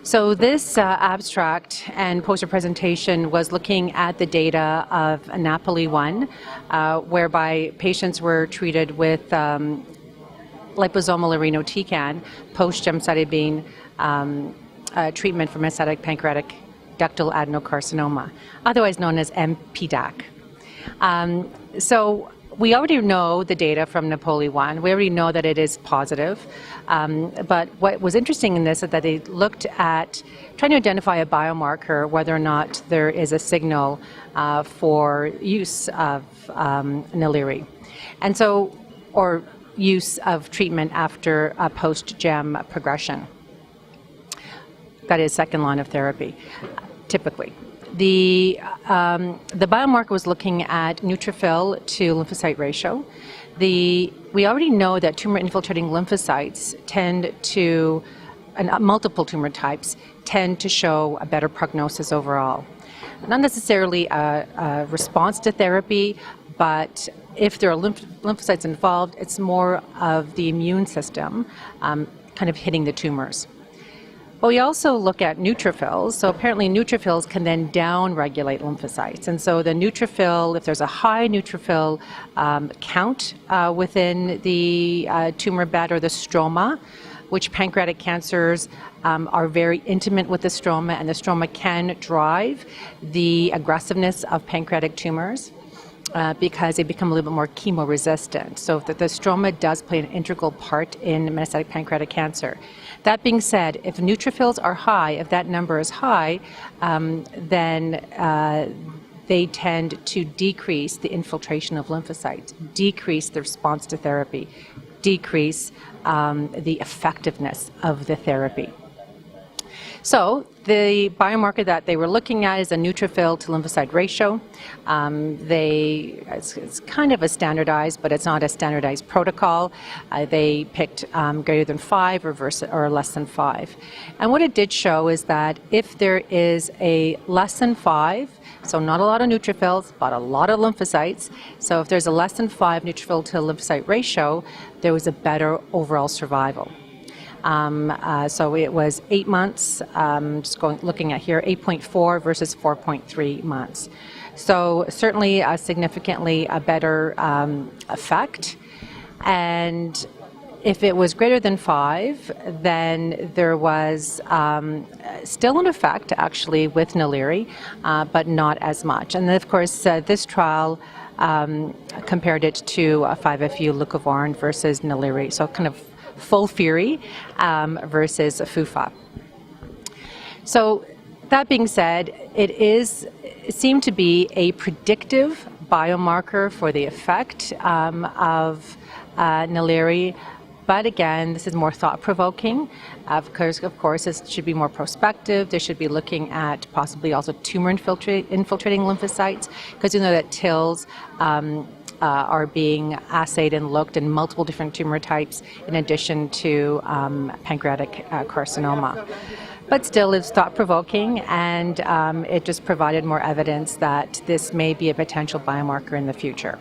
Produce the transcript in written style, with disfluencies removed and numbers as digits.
So this abstract and poster presentation was looking at the data of NAPOLI-1, whereby patients were treated with liposomal irinotecan post-gemcitabine treatment for metastatic pancreatic ductal adenocarcinoma, otherwise known as mPDAC. So we already know the data from NAPOLI-1. We already know that it is positive. But what was interesting in this is that they looked at trying to identify a biomarker, whether or not there is a signal for use of NLRs. And so, or use of treatment after a post-gem progression. That is second line of therapy, typically. The biomarker was looking at neutrophil to lymphocyte ratio. We already know that tumor-infiltrating lymphocytes tend to, and multiple tumor types, tend to show a better prognosis overall. Not necessarily a response to therapy, but if there are lymphocytes involved, it's more of the immune system kind of hitting the tumors. But we also look at neutrophils. So apparently neutrophils can then down-regulate lymphocytes. And so the neutrophil, if there's a high neutrophil count within the tumor bed or the stroma, which pancreatic cancers are very intimate with the stroma, and the stroma can drive the aggressiveness of pancreatic tumors. Because they become a little bit more chemo-resistant. So the stroma does play an integral part in metastatic pancreatic cancer. That being said, if neutrophils are high, if that number is high, then they tend to decrease the infiltration of lymphocytes, decrease the response to therapy, decrease the effectiveness of the therapy. So the biomarker that they were looking at is a neutrophil to lymphocyte ratio. It's kind of a standardized, but it's not a standardized protocol. They picked greater than 5 or less than 5. And what it did show is that if there is a less than 5, so not a lot of neutrophils, but a lot of lymphocytes, so if there's a less than 5 neutrophil to lymphocyte ratio, there was a better overall survival. So it was 8 months, looking at here, 8.4 versus 4.3 months. So certainly a significantly better effect. And if it was greater than 5, then there was still an effect actually with NLRs, but not as much. And then of course this trial compared it to 5-FU leucovorin versus NLRs, so kind of FOLFIRI versus FUFA. So that being said, it seemed to be a predictive biomarker for the effect of NLRs. But again, this is more thought-provoking. Of course, this should be more prospective. They should be looking at possibly also tumor-infiltrating lymphocytes, because you know that TILs are being assayed and looked in multiple different tumor types in addition to pancreatic carcinoma. But still, it's thought-provoking, and it just provided more evidence that this may be a potential biomarker in the future.